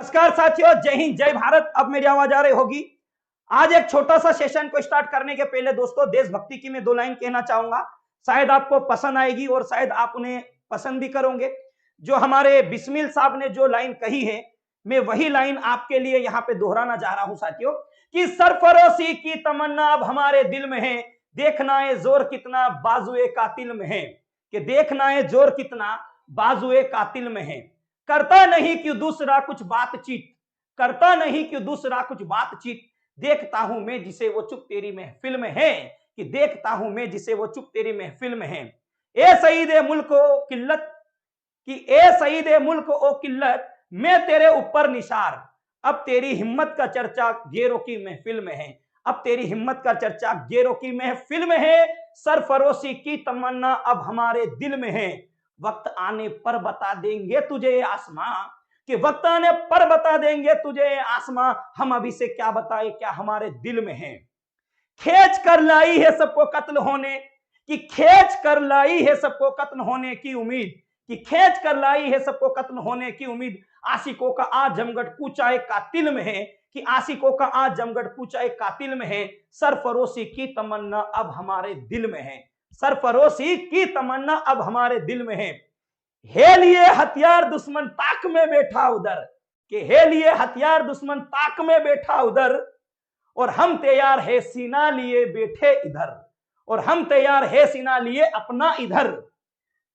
नमस्कार साथियों, जय हिंद जय भारत। अब मेरी आवाज आ रही होगी। आज एक छोटा सा सेशन को स्टार्ट करने के पहले दोस्तों देशभक्ति की मैं दो लाइन कहना चाहूंगा। शायद आपको पसंद आएगी और शायद आप उन्हें पसंद भी करोगे। जो हमारे बिस्मिल साहब ने जो लाइन कही है, मैं वही लाइन आपके लिए यहाँ पे दोहराना जा रहा हूं साथियों, कि सरफरोशी की तमन्ना अब हमारे दिल में है, देखना है जोर कितना बाजुए कातिल में है। कि देखना है जोर कितना बाजुए कातिल में है। करता नहीं क्यों दूसरा कुछ बातचीत, करता नहीं क्यों दूसरा कुछ बातचीत, देखता हूं मैं जिसे वो चुप तेरी महफिल में है। कि देखता हूं मैं जिसे वो चुप तेरी महफिल में है। ए शहीद मुल्क ओ किल्लत, कि ए शहीद मुल्क ओ किल्लत, मैं तेरे ऊपर निसार, अब तेरी हिम्मत का चर्चा गेरों की महफिल में है। अब तेरी हिम्मत का चर्चा गेरों की महफिल में है। सरफरोशी की तमन्ना अब हमारे दिल में है। वक्त आने पर बता देंगे तुझे आसमां, कि वक्त आने पर बता देंगे तुझे आसमां, हम अभी से क्या बताए क्या हमारे दिल में है। खींच कर लाई है सबको कत्ल होने, कि खींच कर लाई है सबको कत्ल होने की उम्मीद, कि खींच कर लाई है सबको कत्ल होने की उम्मीद। आशिकों का आज जमगढ़ कूचा एक कातिल में है, कि आशिकों का आज जमगढ़ कूचा एक कातिल में है। सरफरोशी की तमन्ना अब हमारे दिल में है। सरफरोशी की तमन्ना अब हमारे दिल में है। हे लिए हथियार दुश्मन ताक में बैठा उधर, कि हे लिए हथियार दुश्मन ताक में बैठा उधर, और हम तैयार है सीना लिए बैठे इधर, और हम तैयार है सीना लिए अपना इधर।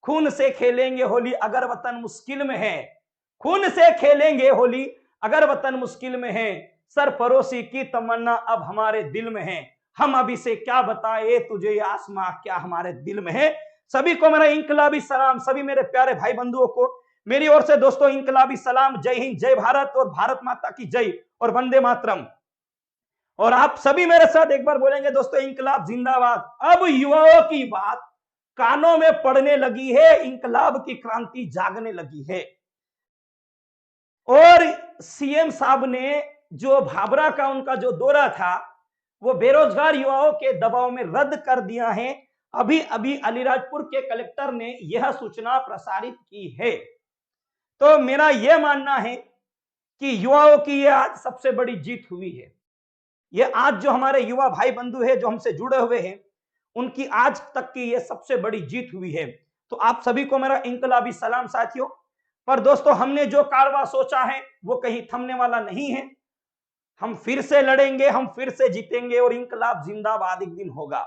खून से खेलेंगे होली अगर वतन मुश्किल में है, खून से खेलेंगे होली अगर वतन मुश्किल में है। सरफरोशी की तमन्ना अब हमारे दिल में है, हम अभी से क्या बताए तुझे आसमां क्या हमारे दिल में है। सभी को मेरा इंकलाबी सलाम, सभी मेरे प्यारे भाई बंधुओं को मेरी ओर से दोस्तों इंकलाबी सलाम। जय हिंद जय भारत और भारत माता की जय और वंदे मातरम। और आप सभी मेरे साथ एक बार बोलेंगे दोस्तों, इंकलाब जिंदाबाद। अब युवाओं की बात कानों में पड़ने लगी है, इंकलाब की क्रांति जागने लगी है। और सीएम साहब ने जो भाभरा का उनका जो दौरा था वो बेरोजगार युवाओं के दबाव में रद्द कर दिया है। अभी अभी अलीराजपुर के कलेक्टर ने यह सूचना प्रसारित की है। तो मेरा यह मानना है कि युवाओं की यह आज सबसे बड़ी जीत हुई है। ये आज जो हमारे युवा भाई बंधु है जो हमसे जुड़े हुए हैं, उनकी आज तक की ये सबसे बड़ी जीत हुई है। तो आप सभी को मेरा इंकलाबी सलाम साथियों। पर दोस्तों हमने जो कारवा सोचा है वो कहीं थमने वाला नहीं है। हम फिर से लड़ेंगे, हम फिर से जीतेंगे और इंकलाब जिंदाबाद एक दिन होगा।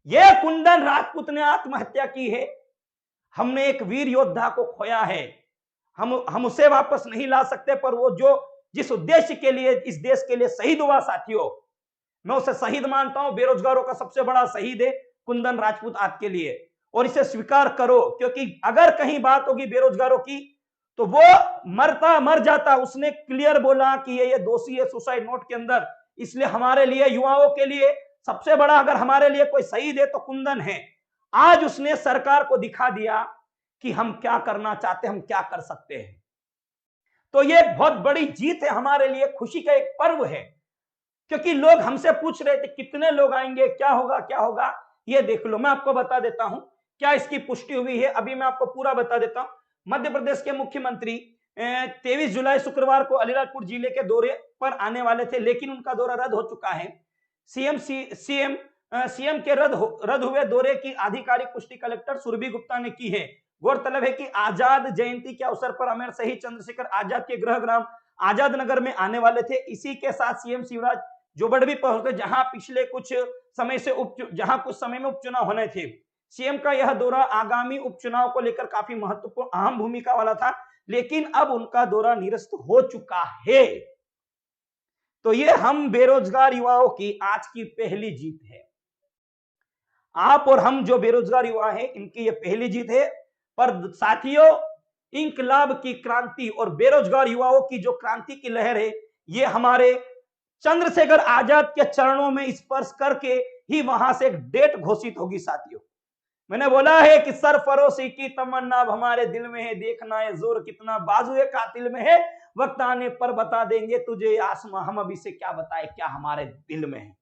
यह कुंदन राजपूत ने आत्महत्या की है। हमने एक वीर योद्धा को खोया है। हम उसे वापस नहीं ला सकते, पर वो जो जिस उद्देश्य के लिए इस देश के लिए शहीद हुआ साथियों, मैं उसे शहीद मानता हूं। बेरोजगारों का सबसे बड़ा शहीद है कुंदन राजपूत आज के लिए, और इसे स्वीकार करो। क्योंकि अगर कहीं बात होगी बेरोजगारों की तो वो मर जाता। उसने क्लियर बोला कि ये दोषी है सुसाइड नोट के अंदर। इसलिए हमारे लिए युवाओं के लिए सबसे बड़ा अगर हमारे लिए कोई शहीद है तो कुंदन है। आज उसने सरकार को दिखा दिया कि हम क्या करना चाहते, हम क्या कर सकते हैं। तो ये बहुत बड़ी जीत है हमारे लिए, खुशी का एक पर्व है। क्योंकि लोग हमसे पूछ रहे थे कितने लोग आएंगे, क्या होगा क्या होगा। ये देख लो, मैं आपको बता देता हूं क्या इसकी पुष्टि हुई है। अभी मैं आपको पूरा बता देता हूं। मध्य प्रदेश के मुख्यमंत्री 23 जुलाई शुक्रवार को अलीराजपुर जिले के दौरे पर आने वाले थे, लेकिन उनका दौरा रद्द हो चुका है। सीएम के रद्द हुए दौरे की आधिकारिक पुष्टि कलेक्टर सुरभि गुप्ता ने की है। गौरतलब है कि आजाद जयंती के अवसर पर अमर शहीद चंद्रशेखर आजाद के गृह ग्राम आजाद नगर में आने वाले थे। इसी के साथ सीएम शिवराज जोबड़ भी पहुंचे, जहां पिछले कुछ समय से जहां कुछ समय में उपचुनाव होने थे। सीएम का यह दौरा आगामी उपचुनाव को लेकर काफी महत्वपूर्ण अहम भूमिका वाला था, लेकिन अब उनका दौरा निरस्त हो चुका है। तो ये हम बेरोजगार युवाओं की आज की पहली जीत है। आप और हम जो बेरोजगार युवा हैं, इनकी ये पहली जीत है। पर साथियों, इंकलाब की क्रांति और बेरोजगार युवाओं की जो क्रांति की लहर है, ये हमारे चंद्रशेखर आजाद के चरणों में स्पर्श करके ही वहां से एक डेट घोषित होगी साथियों। मैंने बोला है कि सरफरोशी की तमन्ना अब हमारे दिल में है, देखना है जोर कितना बाजुए कातिल में है। वक्त आने पर बता देंगे तुझे आसमां, हम अभी से क्या बताए क्या हमारे दिल में है।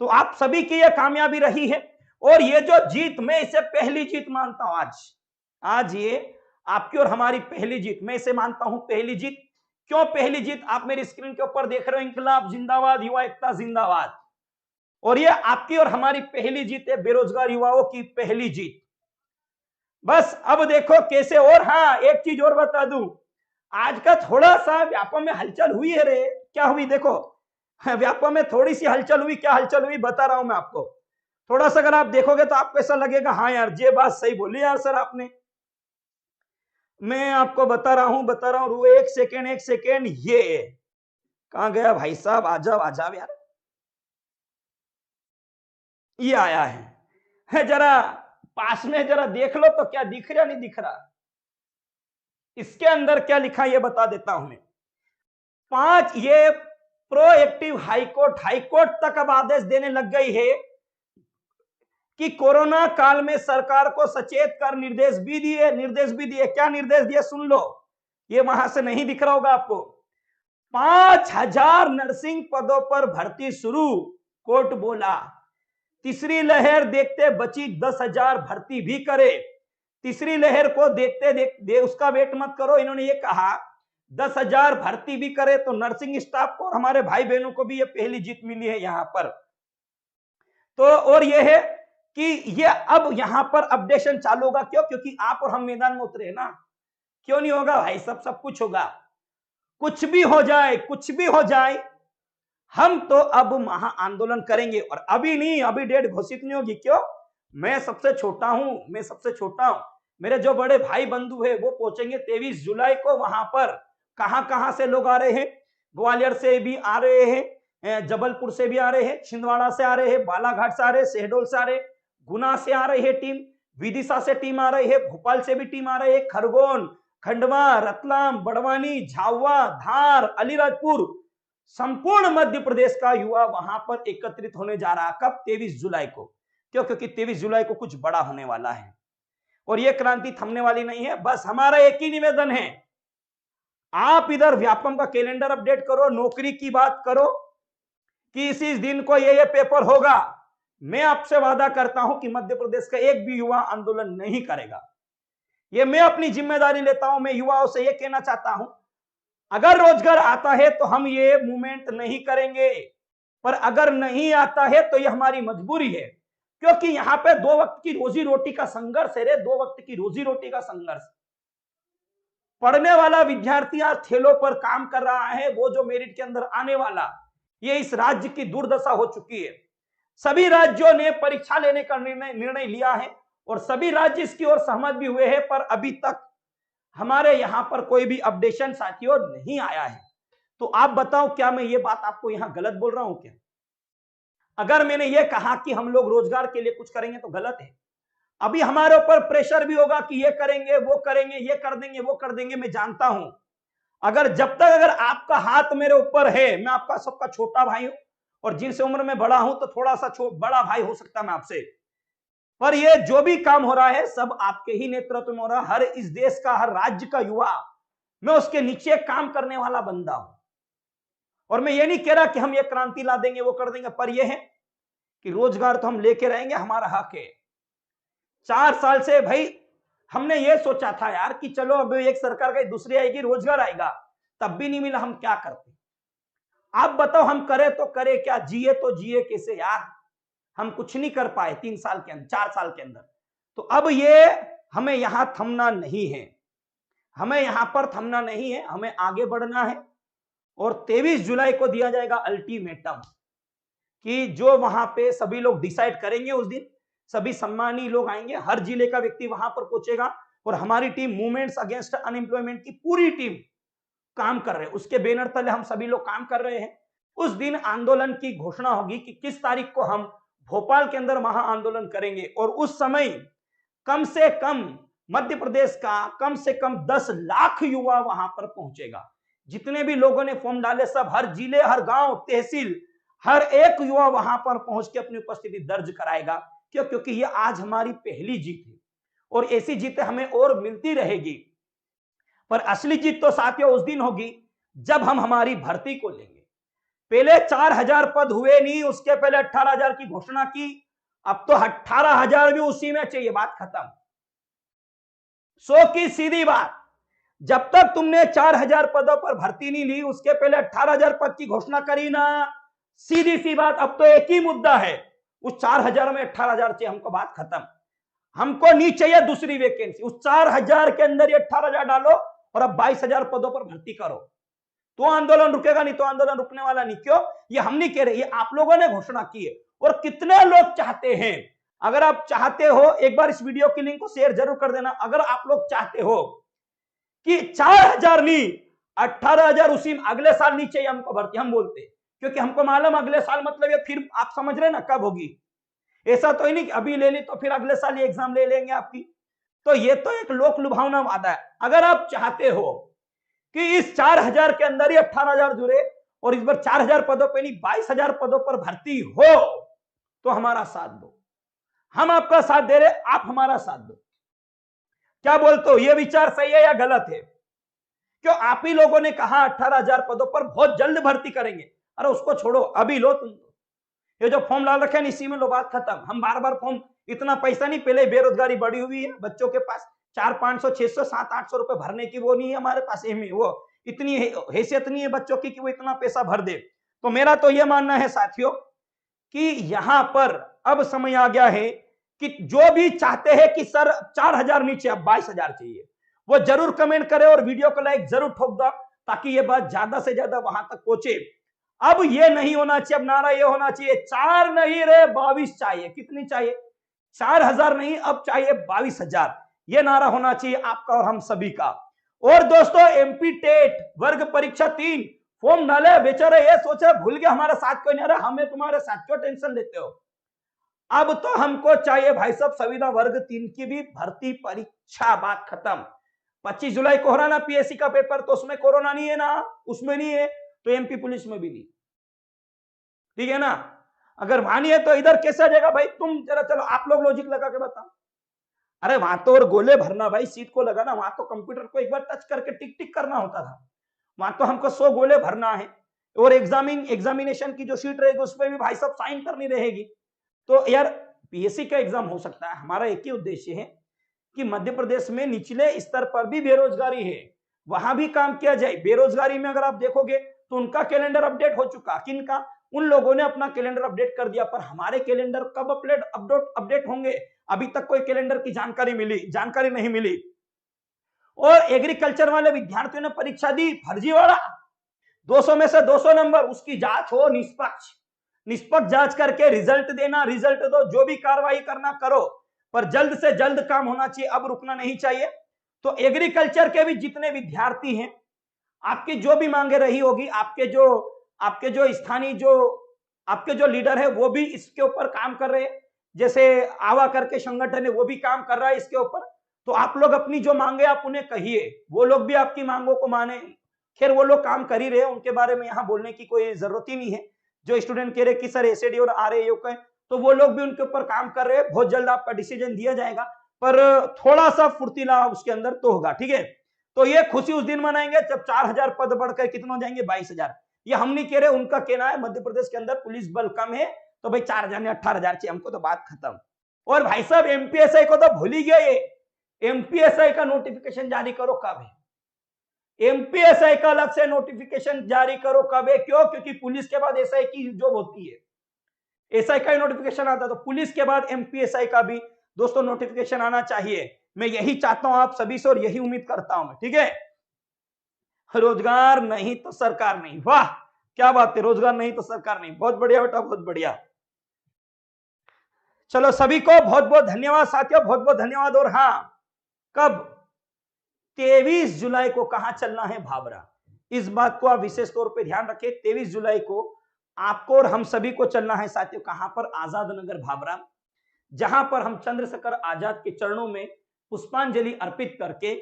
तो आप सभी की यह कामयाबी रही है। और ये जो जीत, मैं इसे पहली जीत मानता हूं। आज ये आपकी और हमारी पहली जीत, मैं इसे मानता हूं पहली जीत। क्यों पहली जीत? आप मेरी स्क्रीन के ऊपर देख रहे हो, इंकलाब जिंदाबाद, युवा एकता जिंदाबाद। और ये आपकी और हमारी पहली जीत है, बेरोजगार युवाओं की पहली जीत। बस अब देखो कैसे। और हाँ, एक चीज और बता दूं, आज का थोड़ा सा व्यापम में हलचल हुई है रे। क्या हुई? देखो, व्यापम में थोड़ी सी हलचल हुई। क्या हलचल हुई बता रहा हूं मैं आपको। थोड़ा सा अगर आप देखोगे तो आपको ऐसा लगेगा, हाँ यार ये बात सही बोली यार सर आपने। मैं आपको बता रहा हूं रू। एक सेकेंड। ये कहां गया भाई साहब? आ जाओ यार। ये आया है जरा पास में जरा देख लो तो क्या दिख रहा, नहीं दिख रहा? इसके अंदर क्या लिखा ये बता देता हूं मैं। 5, ये प्रोएक्टिव हाईकोर्ट तक अब आदेश देने लग गई है कि कोरोना काल में सरकार को सचेत कर निर्देश भी दिए। क्या निर्देश दिए सुन लो, ये वहां से नहीं दिख रहा होगा आपको। 5,000 नर्सिंग पदों पर भर्ती शुरू, कोर्ट बोला। तीसरी लहर देखते बची 10,000 भर्ती भी करे। तीसरी लहर को देखते उसका वेट मत करो। इन्होंने ये कहा 10,000 भर्ती भी करे तो नर्सिंग स्टाफ को और हमारे भाई बहनों को भी ये पहली जीत मिली है यहां पर। तो और ये है कि ये अब यहां पर अपडेशन चालू होगा। क्यों? क्योंकि आप और हम मैदान में उतरे ना। क्यों नहीं होगा भाई? सब कुछ होगा। कुछ भी हो जाए हम तो अब महा आंदोलन करेंगे। और अभी नहीं, अभी डेट घोषित नहीं होगी। क्यों? मैं सबसे छोटा हूं। मेरे जो बड़े भाई बंधु है वो पहुंचेंगे 23 जुलाई को वहां पर। कहां से लोग आ रहे हैं? ग्वालियर से भी आ रहे हैं, जबलपुर से भी आ रहे हैं, छिंदवाड़ा से आ रहे हैं, बालाघाट से आ रहे हैं, शहडोल से आ रहे हैं, गुना से आ रही है टीम, विदिशा से टीम आ रही है, भोपाल से भी टीम आ रही है, खरगोन, खंडवा, रतलाम, बड़वानी, झाबुआ, धार, अलीराजपुर, संपूर्ण मध्य प्रदेश का युवा वहां पर एकत्रित होने जा रहा है। कब? 23 जुलाई को। क्यों? क्योंकि 23 जुलाई को कुछ बड़ा होने वाला है और यह क्रांति थमने वाली नहीं है। बस हमारा एक ही निवेदन है, आप इधर व्यापम का कैलेंडर अपडेट करो, नौकरी की बात करो कि इसी दिन को ये पेपर होगा। मैं आपसे वादा करता हूं कि मध्य प्रदेश का एक भी युवा आंदोलन नहीं करेगा। ये मैं अपनी जिम्मेदारी लेता हूं। मैं युवाओं से यह कहना चाहता हूं, अगर रोजगार आता है तो हम ये मूवमेंट नहीं करेंगे, पर अगर नहीं आता है तो ये हमारी मजबूरी है। क्योंकि यहां पे 2 वक्त की रोजी रोटी का संघर्ष है रे, 2 वक्त की रोजी रोटी का संघर्ष। पढ़ने वाला विद्यार्थी आज ठेलों पर काम कर रहा है, वो जो मेरिट के अंदर आने वाला, ये इस राज्य की दुर्दशा हो चुकी है। सभी राज्यों ने परीक्षा लेने का निर्णय लिया है और सभी राज्य इसकी ओर सहमत भी हुए हैं, पर अभी तक हमारे यहां पर कोई भी अपडेशन साथियों नहीं आया है। तो आप बताओ, क्या मैं ये बात आपको यहां गलत बोल रहा हूं क्या? अगर मैंने ये कहा कि हम लोग रोजगार के लिए कुछ करेंगे तो गलत है। अभी हमारे ऊपर प्रेशर भी होगा कि ये करेंगे, वो करेंगे, ये कर देंगे, वो कर देंगे। मैं जानता हूं, अगर आपका हाथ मेरे ऊपर है, मैं आपका सबका छोटा भाई हूं और जिनसे उम्र में बड़ा हूं तो थोड़ा सा बड़ा भाई हो सकता मैं आपसे, पर ये जो भी काम हो रहा है सब आपके ही नेतृत्व में हो रहा है। हर इस देश का, हर राज्य का युवा, मैं उसके नीचे काम करने वाला बंदा हूं। और मैं ये नहीं कह रहा कि हम ये क्रांति ला देंगे, वो कर देंगे, पर यह है कि रोजगार तो हम लेके रहेंगे, हमारा हक है। 4 साल से भाई हमने ये सोचा था यार कि चलो अब एक सरकार का दूसरी आएगी, रोजगार आएगा, तब भी नहीं मिला। हम क्या करते? आप बताओ, हम करें तो करें क्या? जिए तो जिए कैसे यार? हम कुछ नहीं कर पाए 3 साल के अंदर, 4 साल के अंदर। तो अब ये हमें यहां थमना नहीं है, हमें यहां पर थमना नहीं है, हमें आगे बढ़ना है। और 23 जुलाई को दिया जाएगा अल्टीमेटम कि जो वहां पे सभी लोग डिसाइड करेंगे, उस दिन सभी सम्मानीय लोग आएंगे, हर जिले का व्यक्ति वहां पर पहुंचेगा और हमारी टीम मूवमेंट्स अगेंस्ट अनएम्प्लॉयमेंट की पूरी टीम काम कर रहे हैं, उसके बैनर तले हम सभी लोग काम कर रहे हैं। उस दिन आंदोलन की घोषणा होगी कि किस तारीख को हम भोपाल के अंदर महा आंदोलन करेंगे और उस समय कम से कम मध्य प्रदेश का कम से कम 10 लाख युवा वहां पर पहुंचेगा। जितने भी लोगों ने फॉर्म डाले सब, हर जिले, हर गांव, तहसील, हर एक युवा वहां पर पहुंच के अपनी उपस्थिति दर्ज कराएगा। क्यों? क्योंकि ये आज हमारी पहली जीत है और ऐसी जीतें हमें और मिलती रहेगी। पर असली जीत तो साथियों उस दिन होगी जब हम हमारी भर्ती को लेंगे। पहले 4,000 पद हुए नहीं, उसके पहले 18,000 की घोषणा की, अब तो 18,000 भी उसी में चाहिए। बात खत्म। 100 की सीधी बात। जब तक तुमने 4000 पदों पर भर्ती नहीं ली, उसके पहले 18,000 पद की घोषणा करी ना। सीधी सी बात, अब तो एक ही मुद्दा है, उस 4000 में 18,000 चाहिए हमको, बात खत्म। हमको नहीं चाहिए दूसरी वैकेंसी, उस 4000 के अंदर ये 18,000 डालो और अब 22,000 पदों पर भर्ती करो, तो आंदोलन रुकेगा, नहीं तो आंदोलन रुकने वाला नहीं। क्यों? ये हम नहीं कह रहे, ये आप लोगों ने घोषणा की है। और कितने लोग चाहते हैं, अगर आप चाहते हो, एक बार इस वीडियो की लिंक को शेयर जरूर कर देना। अगर आप लोग चाहते हो कि 4000 नहीं 18,000 उसी अगले साल नहीं चाहिए हमको भर्ती, हम बोलते, क्योंकि हमको मालूम अगले साल मतलब ये फिर आप समझ रहे ना कब होगी। ऐसा तो ही नहीं कि अभी ले ली तो फिर अगले साल ये एग्जाम ले लेंगे आपकी। तो ये तो एक लोक लुभावना वादा है। अगर आप चाहते हो कि इस 4000 के अंदर ही 18,000 जुड़े और इस बार 4000 पदों पर नहीं 22,000 पदों पर भर्ती हो, तो हमारा साथ दो। हम आपका साथ दे रहे, आप हमारा साथ दो। क्या बोलते हो, ये विचार सही है या गलत है? क्यों? आप ही लोगों ने कहा 18,000 पदों पर बहुत जल्द भर्ती करेंगे। अरे उसको छोड़ो, अभी लो तुम। ये जो फॉर्म डाल रखे हैं इसी में लो, बात खत्म। हम बार बार फॉर्म, इतना पैसा नहीं, पहले बेरोजगारी बढ़ी हुई है, बच्चों के पास 400, 500, 600, 700, 800 रुपए भरने की वो नहीं है हमारे पास, वो इतनी हैसियत नहीं है बच्चों की कि वो इतना पैसा भर दे। तो मेरा तो ये मानना है साथियों कि यहां पर अब समय आ गया है कि जो भी चाहते हैं कि सर 4000 नीचे अब 22,000 चाहिए, वो जरूर कमेंट करे और वीडियो को लाइक जरूर ठोक दो, ताकि ये बात ज्यादा से ज्यादा वहां तक पहुंचे। अब ये नहीं होना चाहिए, अब नारा ये होना चाहिए 4 नहीं रे 22 चाहिए। कितनी चाहिए? 4000 नहीं, अब चाहिए 22,000। ये नारा होना चाहिए आपका और हम सभी का। और दोस्तों, एमपी टेट वर्ग परीक्षा 3 फॉर्म डाले, बेचारे ये सोच रहे भूल गए हमारे साथ कोई नहीं। रहा हमें तुम्हारे साथ क्यों टेंशन लेते हो? अब तो हमको चाहिए भाई साहब संविदा वर्ग 3 की भी भर्ती परीक्षा, बात खत्म। 25 जुलाई को हो रहा ना पीएससी का पेपर, तो उसमें कोरोना नहीं है ना, उसमें नहीं है, तो एमपी पुलिस में भी नहीं, ठीक है ना? अगर वहां नहीं है तो इधर कैसे आ जाएगा भाई? तुम जरा चलो आप लोग लॉजिक लगा के बताओ। अरे वहां तो और गोले भरना भाई, सीट को लगाना, वहां तो कंप्यूटर को एक बार टच करके टिक टिक करना होता था। वहां तो हमको 100 गोले भरना है, और एग्जामिनेशन की जो सीट रहेगी उस पर भी भाई साहब साइन करनी रहेगी। तो यार पीएससी का एग्जाम हो सकता है, हमारा एक ही उद्देश्य है कि मध्य प्रदेश में निचले स्तर पर भी बेरोजगारी है, वहां भी काम किया जाए। बेरोजगारी में अगर आप देखोगे तो उनका कैलेंडर अपडेट हो चुका, किनका? उन लोगों ने अपना कैलेंडर अपडेट कर दिया, पर हमारे कैलेंडर कब अपडेट होंगे? अभी तक कोई कैलेंडर की जानकारी नहीं मिली। और एग्रीकल्चर वाले विद्यार्थियों ने परीक्षा दी, फर्जीवाड़ा, 200 में से 200 नंबर, उसकी जांच हो, निष्पक्ष जांच करके रिजल्ट देना, रिजल्ट दो, जो भी कार्रवाई करना करो, पर जल्द से जल्द काम होना चाहिए, अब रुकना नहीं चाहिए। तो एग्रीकल्चर के भी जितने विद्यार्थी हैं, आपकी जो भी मांगे रही होगी, आपके जो स्थानीय आपके जो लीडर है वो भी इसके ऊपर काम कर रहे हैं, जैसे आवा करके संगठन है वो भी काम कर रहा है इसके ऊपर। तो आप लोग अपनी जो मांगे आप उन्हें कहिए, वो लोग भी आपकी मांगों को माने। खैर वो लोग काम कर ही रहे हैं, उनके बारे में यहाँ बोलने की कोई जरूरत ही नहीं है। जो स्टूडेंट कह रहे कि सर एसएडी और आरएयू का, तो वो लोग भी उनके ऊपर काम कर रहे हैं। बहुत जल्द आपका डिसीजन दिया जाएगा, पर थोड़ा सा फुर्तीला उसके अंदर तो होगा, ठीक है? तो ये खुशी उस दिन मनाएंगे जब 4000 पद बढ़कर कितना हो जाएंगे? 22,000। ये हम नहीं कह रहे, उनका कहना है मध्य प्रदेश के अंदर पुलिस बल कम है, तो भाई 4000 ने 18,000 चाहिए हमको, तो बात खत्म। और भाई साहब एमपीएसआई को तो भूल ही गए, एमपीएसआई का नोटिफिकेशन जारी करो कब है? एमपीएसआई का अलग से नोटिफिकेशन जारी करो कब है? क्यों? क्योंकि पुलिस के बाद एसआई की जॉब होती है, एसआई का नोटिफिकेशन आता है, तो पुलिस के बाद एमपीएसआई का भी दोस्तों नोटिफिकेशन आना चाहिए। मैं यही चाहता हूं आप सभी से, और यही उम्मीद करता हूं मैं, ठीक है? रोजगार नहीं तो सरकार नहीं, वाह क्या बात है, रोजगार नहीं तो सरकार नहीं। बहुत बढ़िया बेटा, बहुत बढ़िया। चलो सभी को बहुत बहुत धन्यवाद साथियों, बहुत बहुत धन्यवाद। और हाँ, कब? 23 जुलाई को कहां चलना है? भाबरा। इस बात को आप विशेष तौर पे ध्यान रखें, 23 जुलाई को आपको और हम सभी को चलना है साथियों, कहां पर? आजाद नगर भाबरा, जहां पर हम चंद्रशेखर आजाद के चरणों में पुष्पांजलि अर्पित करके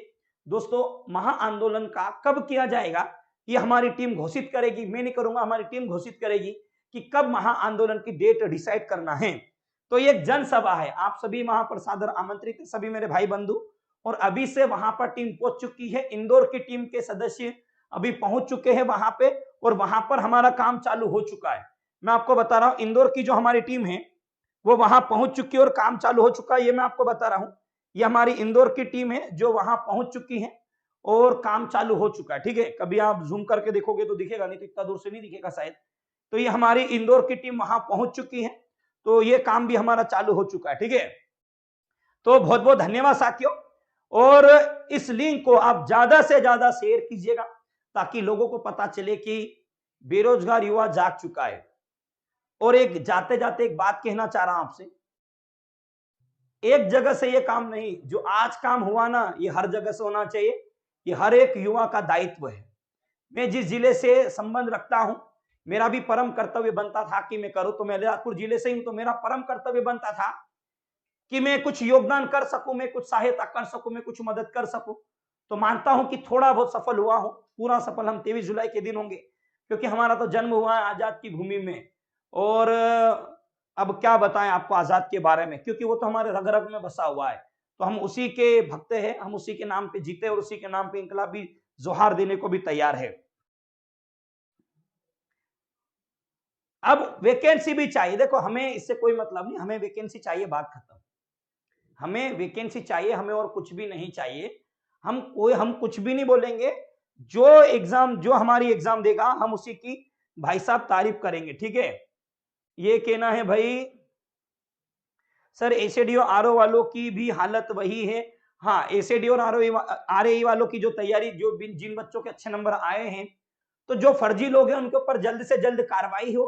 दोस्तों महाआंदोलन का कब किया जाएगा ये हमारी टीम घोषित करेगी। मैं नहीं करूंगा, हमारी टीम घोषित करेगी कि कब महाआंदोलन की डेट डिसाइड करना है। तो ये एक जनसभा है, आप सभी वहां पर सादर आमंत्रित है, सभी मेरे भाई बंधु। और अभी से वहां पर टीम पहुंच चुकी है, इंदौर की टीम के सदस्य अभी पहुंच चुके हैं वहां पे, और वहां पर हमारा काम चालू हो चुका है। मैं आपको बता रहा हूं, इंदौर की जो हमारी टीम है वो वहां पहुंच चुकी है और काम चालू हो चुका है, ये मैं आपको बता रहा हूं। ये हमारी इंदौर की टीम है जो वहां पहुंच चुकी है, और काम चालू हो चुका है। ठीक है, कभी आप जूम करके देखोगे तो दिखेगा, नहीं तो इतना दूर से नहीं दिखेगा शायद। तो ये हमारी इंदौर की टीम वहां पहुंच चुकी है, तो ये काम भी हमारा चालू हो चुका है। ठीक है, तो बहुत बहुत धन्यवाद साथियों, और इस लिंक को आप ज्यादा से ज्यादा शेयर कीजिएगा ताकि लोगों को पता चले कि बेरोजगार युवा जाग चुका है। और एक जाते जाते एक बात कहना चाह रहा हूं आपसे, एक जगह से ये काम नहीं, जो आज काम हुआ ना, ये हर जगह से होना चाहिए। ये हर एक युवा का दायित्व है। मैं जिस जिले से संबंध रखता हूं, मेरा भी परम कर्तव्य बनता था कि मैं करूं, तो मैं अलीराजपुर जिले से हूं, तो मेरा परम कर्तव्य बनता था कि मैं कुछ योगदान कर सकूं, मैं कुछ सहायता कर सकूं, मैं कुछ मदद कर सकूं। तो मानता हूं कि थोड़ा बहुत सफल हुआ हूं। पूरा सफल हम 23 जुलाई के दिन होंगे, क्योंकि हमारा तो जन्म हुआ है आजाद की भूमि में। और अब क्या बताएं आपको आजाद के बारे में, क्योंकि वो तो हमारे रग रग में बसा हुआ है। तो हम उसी के भक्त हैं, हम उसी के नाम पे जीते और उसी के नाम पे इंकलाबी जोहार देने को भी तैयार है। अब वैकेंसी भी चाहिए, देखो हमें इससे कोई मतलब नहीं, हमें वैकेंसी चाहिए, बात खत्म। हमें वैकेंसी चाहिए, हमें और कुछ भी नहीं चाहिए। हम कुछ भी नहीं बोलेंगे, जो एग्जाम, जो हमारी एग्जाम देगा हम उसी की भाई साहब तारीफ करेंगे। ठीक है, ये कहना है भाई सर एसएडीओ आरओ वालों की भी हालत वही है। हाँ, एसएडीओ और आरएई वालों की जो तैयारी, जो जिन बच्चों के अच्छे नंबर आए हैं, तो जो फर्जी लोग हैं उनके ऊपर जल्द से जल्द कार्रवाई हो,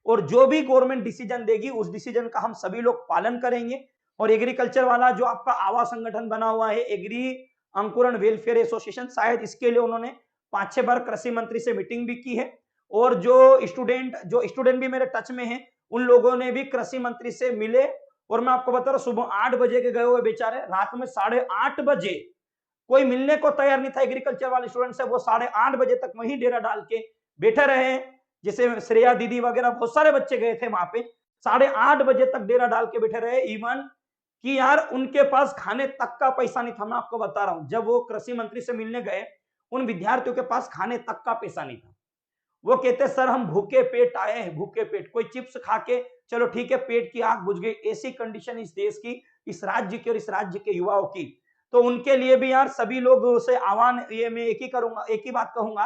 और जो भी गवर्नमेंट डिसीजन देगी उस डिसीजन का हम सभी लोग पालन करेंगे। और एग्रीकल्चर वाला जो आपका आवाज संगठन बना हुआ है, एग्री अंकुरण वेलफेयर एसोसिएशन, शायद इसके लिए उन्होंने 5-6 बार कृषि मंत्री से मीटिंग भी की है। और जो स्टूडेंट भी मेरे टच में है, उन लोगों ने भी कृषि मंत्री से मिले। और मैं आपको बता रहा हूं, सुबह 8 बजे के गए हुए बेचारे रात में 8:30 बजे कोई मिलने को तैयार नहीं था एग्रीकल्चर वाले स्टूडेंट से। वो 8:30 बजे तक वहीं डेरा डाल के बैठे रहे। जैसे श्रेया दीदी वगैरह बहुत सारे बच्चे गए थे वहां पे, 8:30 बजे तक डेरा डाल के बैठे रहे। इवन कि यार उनके पास खाने तक का पैसा नहीं था। मैं आपको बता रहा हूं, जब वो कृषि मंत्री से मिलने गए, उन विद्यार्थियों के पास खाने तक का पैसा नहीं था। वो कहते सर हम भूखे पेट आए हैं, भूखे पेट, कोई चिप्स खा के चलो ठीक है पेट की आग बुझ गई। ऐसी कंडीशन इस देश की, इस राज्य की और इस राज्य के युवाओं की। तो उनके लिए भी यार सभी लोग से आह्वान, ये मैं एक ही बात कहूंगा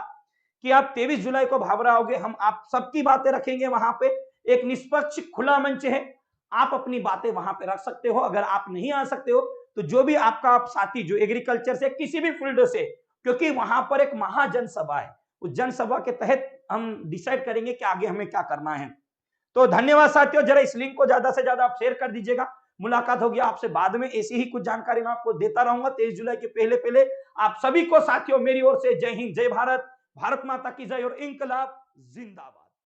कि आप 23 जुलाई को भाभरा आओगे, हम आप सबकी बातें रखेंगे वहां पे। एक निष्पक्ष खुला मंच है, आप अपनी बातें वहां पे रख सकते हो। अगर आप नहीं आ सकते हो तो जो भी आपका आप साथी जो एग्रीकल्चर से किसी भी फील्ड से, क्योंकि वहां पर एक महाजनसभा है, उस जनसभा के तहत हम डिसाइड करेंगे कि आगे हमें क्या करना है। तो धन्यवाद साथियों, जरा इस लिंक को ज्यादा से ज्यादा आप शेयर कर दीजिएगा। मुलाकात होगी आपसे बाद में, ऐसी ही कुछ जानकारी मैं आपको देता रहूंगा 23 जुलाई के पहले पहले। आप सभी को साथियों मेरी ओर से जय हिंद, जय भारत, भारत माता की जय और इंकलाब जिंदाबाद।